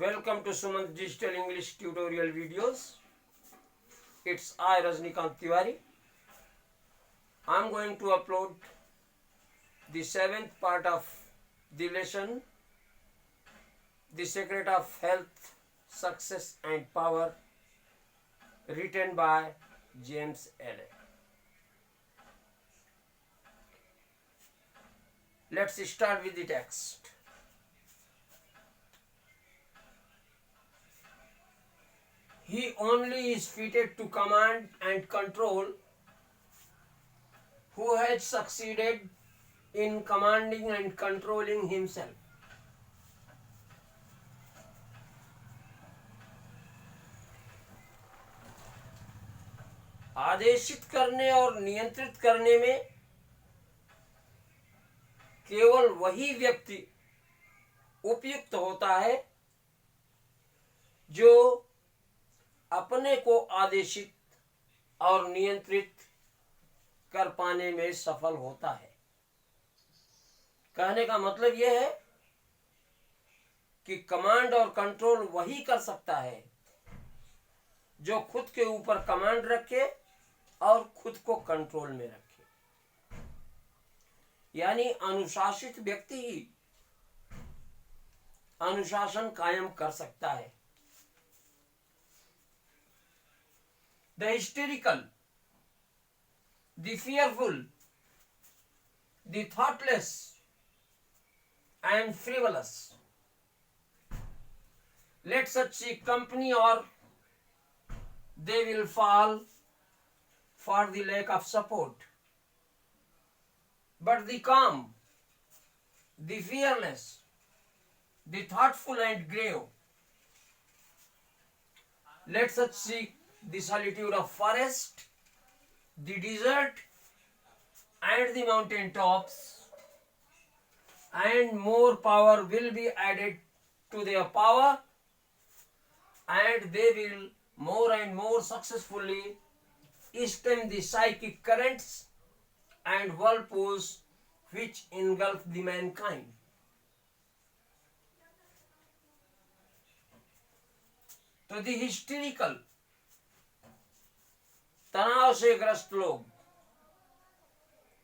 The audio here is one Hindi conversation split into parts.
Welcome to Sumant Digital English Tutorial Videos. It's I, Rajnikant Tiwari. I'm going to upload the 7th part of the lesson, The Secret of Health, Success and Power, written by James Allen. Let's start with the text. He only is fitted to command and control who has succeeded in commanding and controlling himself. आदेशित करने और नियंत्रित करने में केवल वही व्यक्ति उपयुक्त होता है जो अपने को आदेशित और नियंत्रित कर पाने में सफल होता है। कहने का मतलब यह है कि कमांड और कंट्रोल वही कर सकता है जो खुद के ऊपर कमांड रखे और खुद को कंट्रोल में रखे, यानी अनुशासित व्यक्ति ही अनुशासन कायम कर सकता है। The hysterical, the fearful, the thoughtless and frivolous, let such seek company or they will fall for the lack of support. But the calm, the fearless, the thoughtful and grave, let such seek the solitude of forest, the desert and the mountain tops, and more power will be added to their power, and they will more and more successfully stem the psychic currents and whirlpools which engulf the mankind. तो the hysterical, तनाव से ग्रस्त लोग,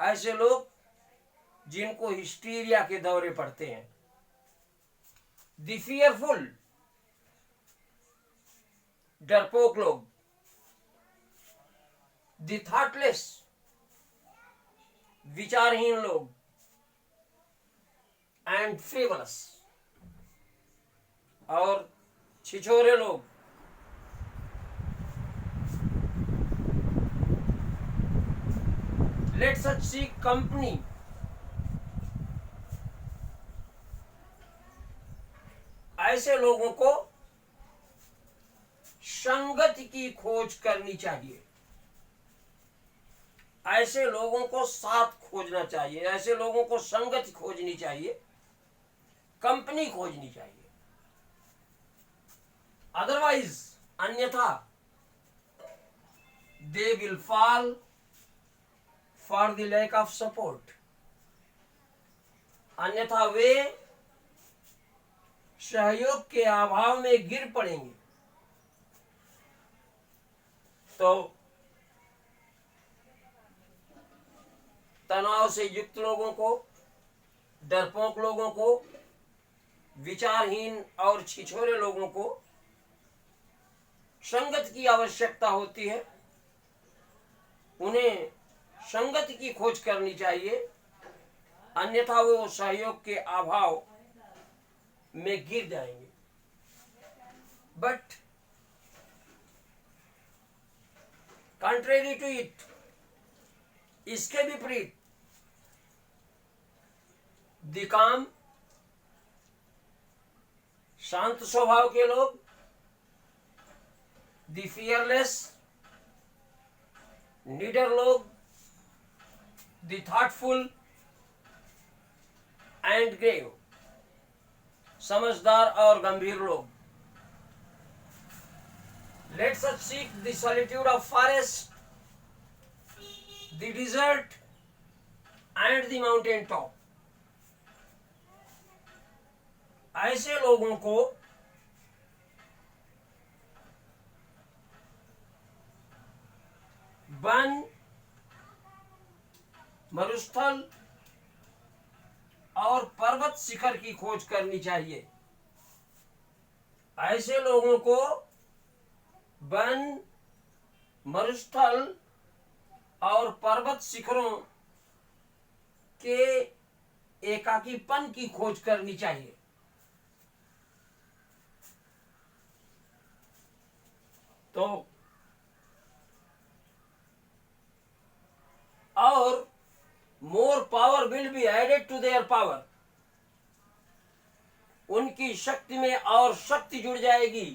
ऐसे लोग जिनको हिस्टीरिया के दौरे पड़ते हैं। द फियरफुल, डरपोक लोग। द थॉटलेस, विचारहीन लोग। एंड फ्रिवलस, और छिछोरे लोग। Let such seek company, ऐसे लोगों को संगति की खोज करनी चाहिए, ऐसे लोगों को साथ खोजना चाहिए, ऐसे लोगों को संगति खोजनी चाहिए, कंपनी खोजनी चाहिए। अदरवाइज, अन्यथा they will fall for the lack of support, अन्यथा वे सहयोग के अभाव में गिर पड़ेंगे। तो तनाव से युक्त लोगों को, डरपोक लोगों को, विचारहीन और छिछोरे लोगों को संगत की आवश्यकता होती है। उन्हें संगति की खोज करनी चाहिए, अन्यथा वो सहयोग के अभाव में गिर जाएंगे। बट कंट्रेरी टू इट, इसके विपरीत, द काम, शांत स्वभाव के लोग, द फियरलेस, निडर लोग, द थॉटफुल एंड ग्रेव, समझदार और गंभीर लोग। Let such seek the solitude of forest, the desert and the mountain top, ऐसे लोगों को वन, मरुस्थल और पर्वत शिखर की खोज करनी चाहिए। ऐसे लोगों को वन, मरुस्थल और पर्वत शिखरों के एकाकीपन की खोज करनी चाहिए। तो और more power will be added to their power, उनकी शक्ति में और शक्ति जुड़ जाएगी।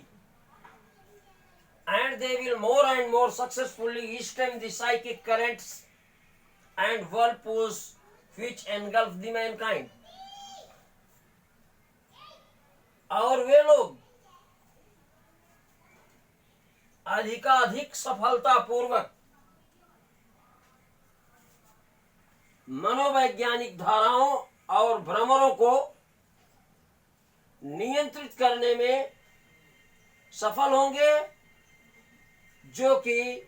And they will more and more successfully stem the psychic currents and whirlpools which engulf the mankind। और वे लोग अधिकाधिक सफलतापूर्वक मनोवैज्ञानिक धाराओं और भ्रमरों को नियंत्रित करने में सफल होंगे, जो कि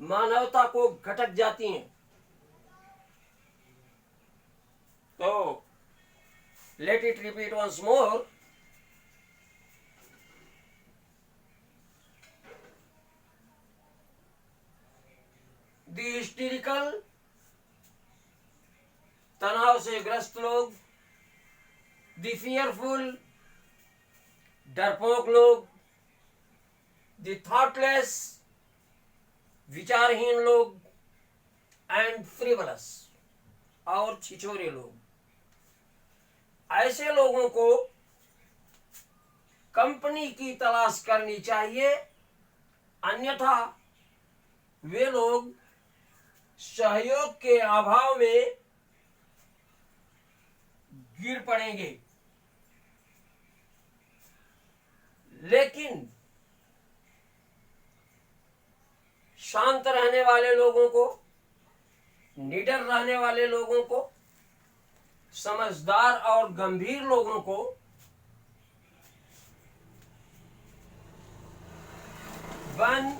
मानवता को घटक जाती हैं। तो let it repeat once more. The hysterical, तनाव से ग्रस्त लोग, द फियरफुल, डरपोक लोग, द थॉटलेस, विचारहीन लोग, एंड फ्रिवलस, और छिछोरे लोग, ऐसे लोगों को कंपनी की तलाश करनी चाहिए, अन्यथा वे लोग सहयोग के अभाव में गिर पड़ेंगे। लेकिन शांत रहने वाले लोगों को, निडर रहने वाले लोगों को, समझदार और गंभीर लोगों को वन,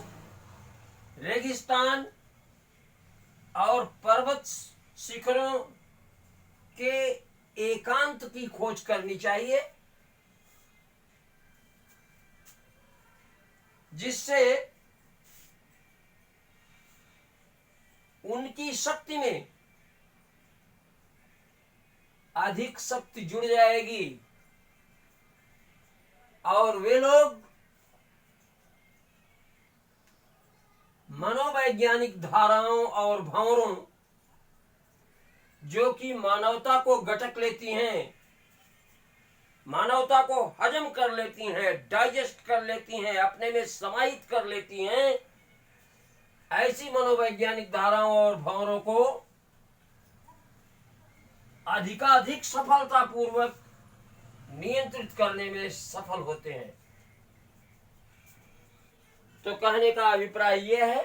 रेगिस्तान और पर्वत शिखरों के एकांत की खोज करनी चाहिए, जिससे उनकी शक्ति में अधिक शक्ति जुड़ जाएगी और वे लोग मनोवैज्ञानिक धाराओं और भंवरों, जो कि मानवता को गटक लेती हैं, मानवता को हजम कर लेती हैं, डाइजेस्ट कर लेती हैं, अपने में समाहित कर लेती हैं, ऐसी मनोवैज्ञानिक धाराओं और भंवरों को अधिकाधिक सफलतापूर्वक नियंत्रित करने में सफल होते हैं। तो कहने का अभिप्राय यह है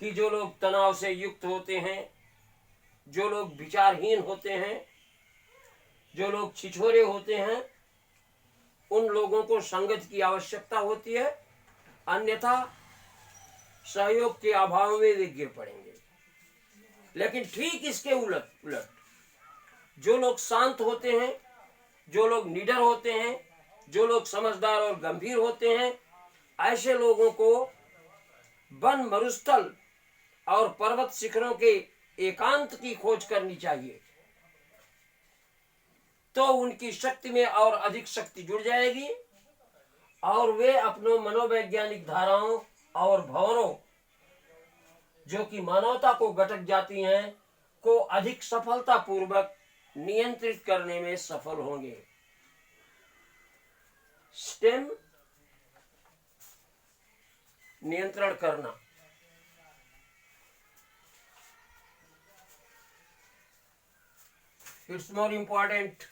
कि जो लोग तनाव से युक्त होते हैं, जो लोग विचारहीन होते हैं, जो लोग छिछोरे होते हैं, उन लोगों को संगत की आवश्यकता होती है, अन्यथा सहयोग के अभाव में वे गिर पड़ेंगे। लेकिन ठीक इसके उलट उलट जो लोग शांत होते हैं, जो लोग निडर होते हैं, जो लोग समझदार और गंभीर होते हैं, ऐसे लोगों को वन, मरुस्थल और पर्वत शिखरों के एकांत की खोज करनी चाहिए। तो उनकी शक्ति में और अधिक शक्ति जुड़ जाएगी और वे अपने मनोवैज्ञानिक धाराओं और भंवरों, जो कि मानवता को घटक जाती हैं, को अधिक सफलतापूर्वक नियंत्रित करने में सफल होंगे। स्टेम, नियंत्रण करना। It's more important,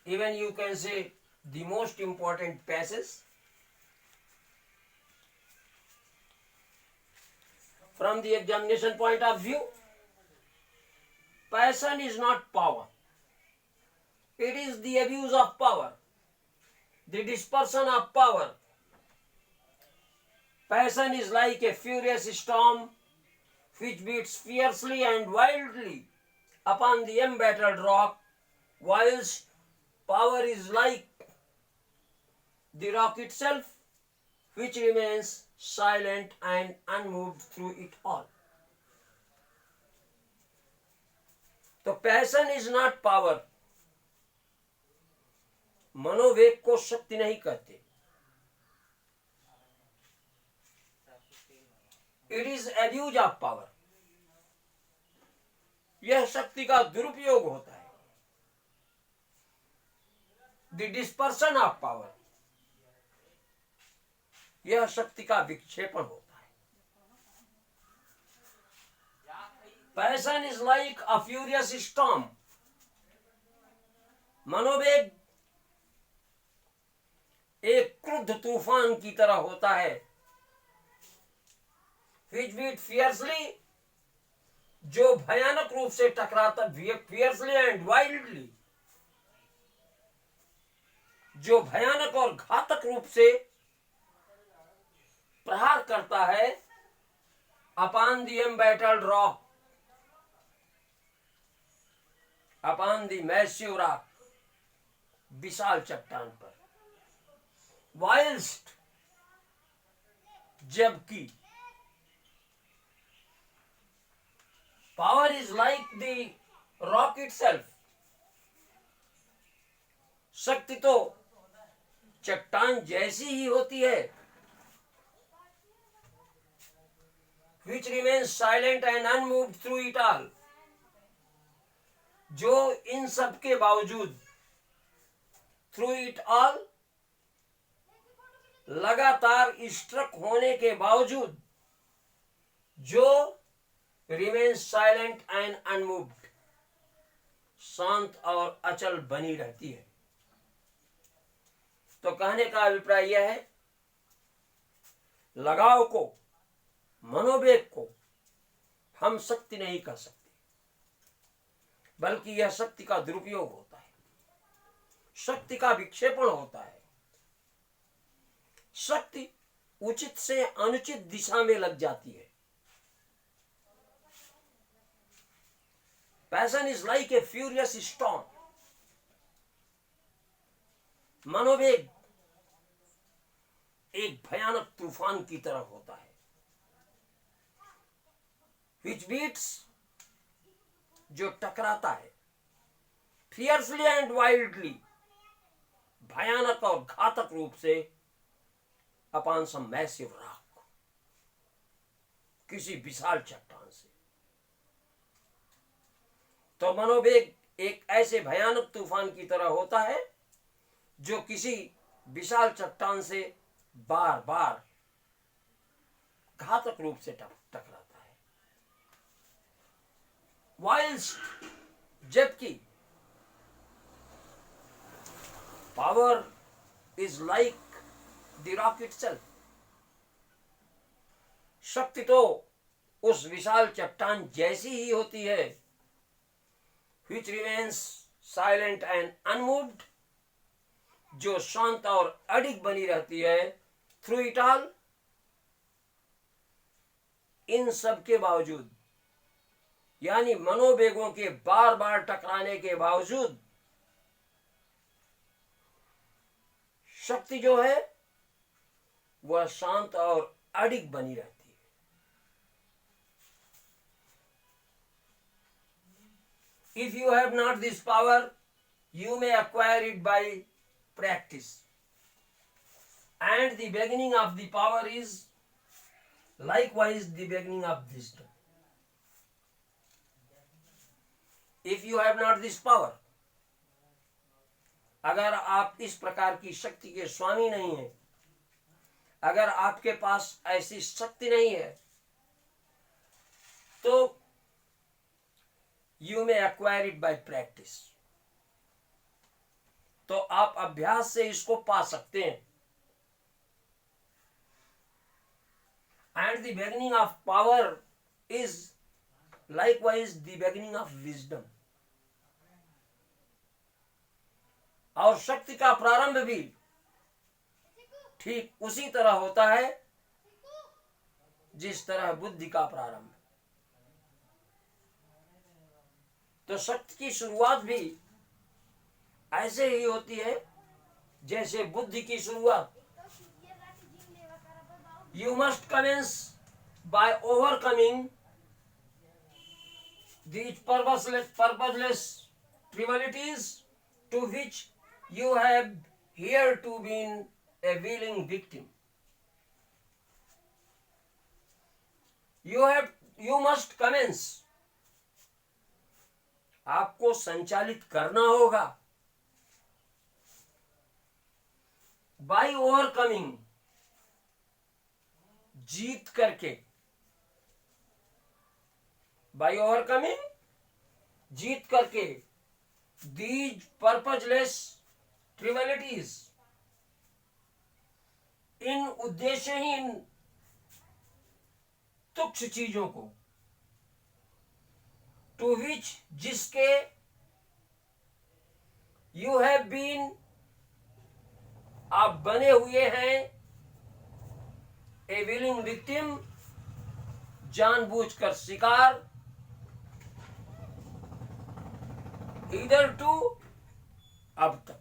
even you can say the most important passage from the examination point of view. Passion is not power. It is the abuse of power, the dispersion of power, Passion is like a furious storm which beats fiercely and wildly upon the embattled rock, whilst power is like the rock itself, which remains silent and unmoved through it all. तो पैशन इज नॉट पावर, मनोवेग को शक्ति नहीं कहते। It is abuse of power, यह शक्ति का दुरुपयोग होता है। द डिस्पर्सन ऑफ पावर, यह शक्ति का विक्षेपण होता है। Passion is like a furious storm, मनोवेग एक क्रुद्ध तूफान की तरह होता है। which beat fiercely, जो भयानक रूप से टकराता, fiercely and wildly, जो भयानक और घातक रूप से प्रहार करता है upon the embattled rock, upon the massive rock, विशाल चट्टान पर। whilst, जबकि power is like the rock itself, शक्ति तो चट्टान जैसी ही होती है। which remains silent and unmoved through it all, जो इन सब के बावजूद, through it all, लगातार स्ट्रक होने के बावजूद, जो remains silent and unmoved, शांत और अचल बनी रहती है। तो कहने का अभिप्राय यह है, लगाव को, मनोवेग को हम शक्ति नहीं कह सकते, बल्कि यह शक्ति का दुरुपयोग होता है, शक्ति का विक्षेपण होता है। शक्ति उचित से अनुचित दिशा में लग जाती है। Passion is like a furious storm, मनोवेग एक भयानक तूफान की तरह होता है। which beats, जो टकराता है, fiercely and wildly, भयानक और घातक रूप से, upon some massive rock, किसी विशाल चट्टान से। तो मनोवेग एक ऐसे भयानक तूफान की तरह होता है जो किसी विशाल चट्टान से बार बार घातक रूप से टकराता है। whilst, जबकि power is like the rock itself, शक्ति तो उस विशाल चट्टान जैसी ही होती है। which remains silent and unmoved, जो शांत और अडिग बनी रहती है। through it all, इन सब के बावजूद, यानी मनोवेगों के बार बार टकराने के बावजूद, शक्ति जो है वह शांत और अडिग बनी रहती है। If you have not this power, you may acquire it by practice. And the beginning of the power is likewise the beginning of wisdom. If you have not this power, अगर आप इस प्रकार की शक्ति के स्वामी नहीं हैं, अगर आपके पास ऐसी शक्ति नहीं है, तो you may acquire it by practice, तो आप अभ्यास से इसको पा सकते हैं। And the beginning of power is likewise the beginning of wisdom. और शक्ति का प्रारंभ भी ठीक उसी तरह होता है जिस तरह बुद्धि का प्रारंभ। तो सत्य की शुरुआत भी ऐसे ही होती है जैसे बुद्धि की शुरुआत। You must commence by overcoming these purposeless trivialities to which you have hitherto been a willing victim. You must commence. आपको संचालित करना होगा by overcoming, जीत करके। by overcoming, जीत करके these purposeless trivialities, इन उद्देश्यहीन तुच्छ चीजों को, टू विच, जिसके, यू हैव बीन, आप बने हुए हैं, ए विलिंग विक्टिम, जानबूझकर शिकार, इधर टू, अब तक।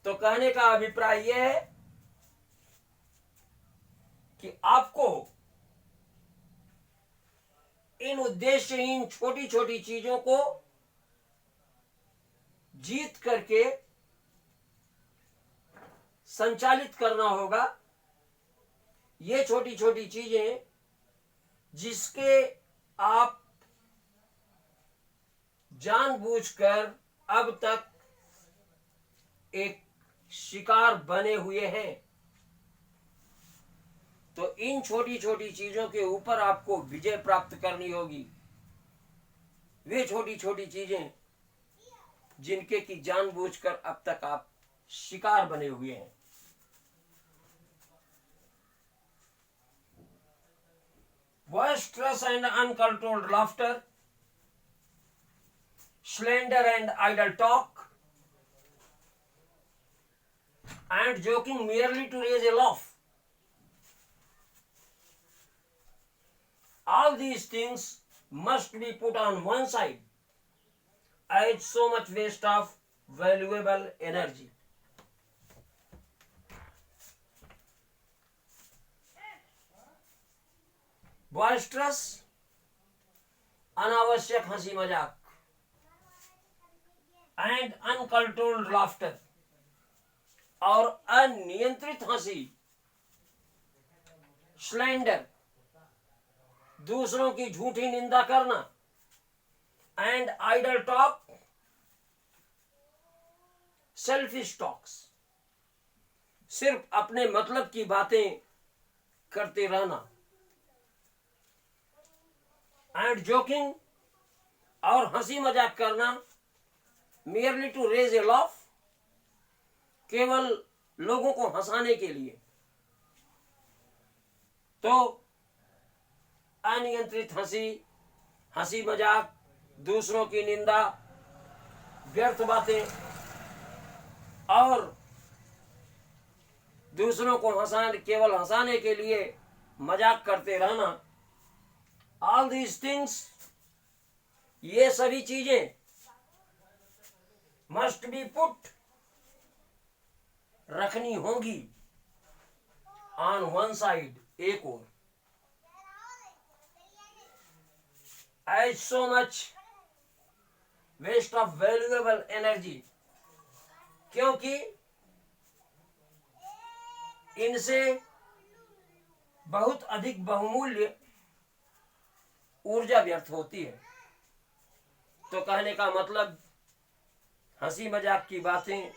तो कहने का अभिप्राय यह है कि आपको इन उद्देश्यहीन छोटी छोटी चीजों को जीत करके संचालित करना होगा। ये छोटी छोटी चीजें जिसके आप जानबूझकर अब तक एक शिकार बने हुए हैं। तो इन छोटी छोटी चीजों के ऊपर आपको विजय प्राप्त करनी होगी। वे छोटी छोटी चीजें जिनके की जानबूझकर अब तक आप शिकार बने हुए हैं। Boisterous and uncontrolled laughter, slander and idle talk, and joking merely to raise a laugh. All these things must be put on one side as so much waste of valuable energy. Boisterous, अनावश्यक हंसी मजाक, and uncontrolled laughter, और अनियंत्रित हंसी, slander, दूसरों की झूठी निंदा करना, and idle talk, selfish talks, सिर्फ अपने मतलब की बातें करते रहना, एंड जोकिंग, और हंसी मजाक करना, merely to raise a laugh, केवल लोगों को हंसाने के लिए। तो अनियंत्रित हंसी, हंसी मजाक, दूसरों की निंदा, व्यर्थ बातें और दूसरों को केवल हंसाने के लिए मजाक करते रहना, ऑल दीज थिंग्स, ये सभी चीजें मस्ट बी पुट, रखनी होगी, ऑन वन साइड, एक ओर, as so much waste of valuable energy, क्योंकि इनसे बहुत अधिक बहुमूल्य ऊर्जा व्यर्थ होती है। तो कहने का मतलब हंसी मजाक की बातें,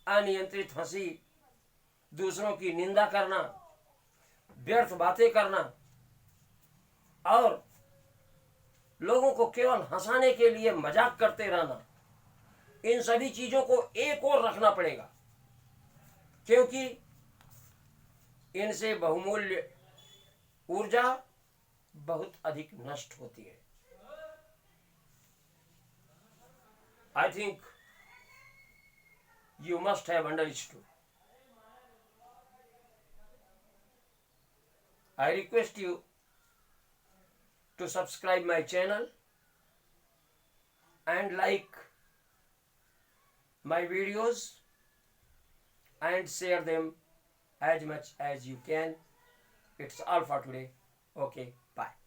अनियंत्रित हंसी, दूसरों की निंदा करना, व्यर्थ बातें करना और लोगों को केवल हंसाने के लिए मजाक करते रहना, इन सभी चीजों को एक ओर रखना पड़ेगा, क्योंकि इनसे बहुमूल्य ऊर्जा बहुत अधिक नष्ट होती है। I think you must have understood. I request you to subscribe my channel and like my videos and share them as much as you can. It's all for today. Okay, bye.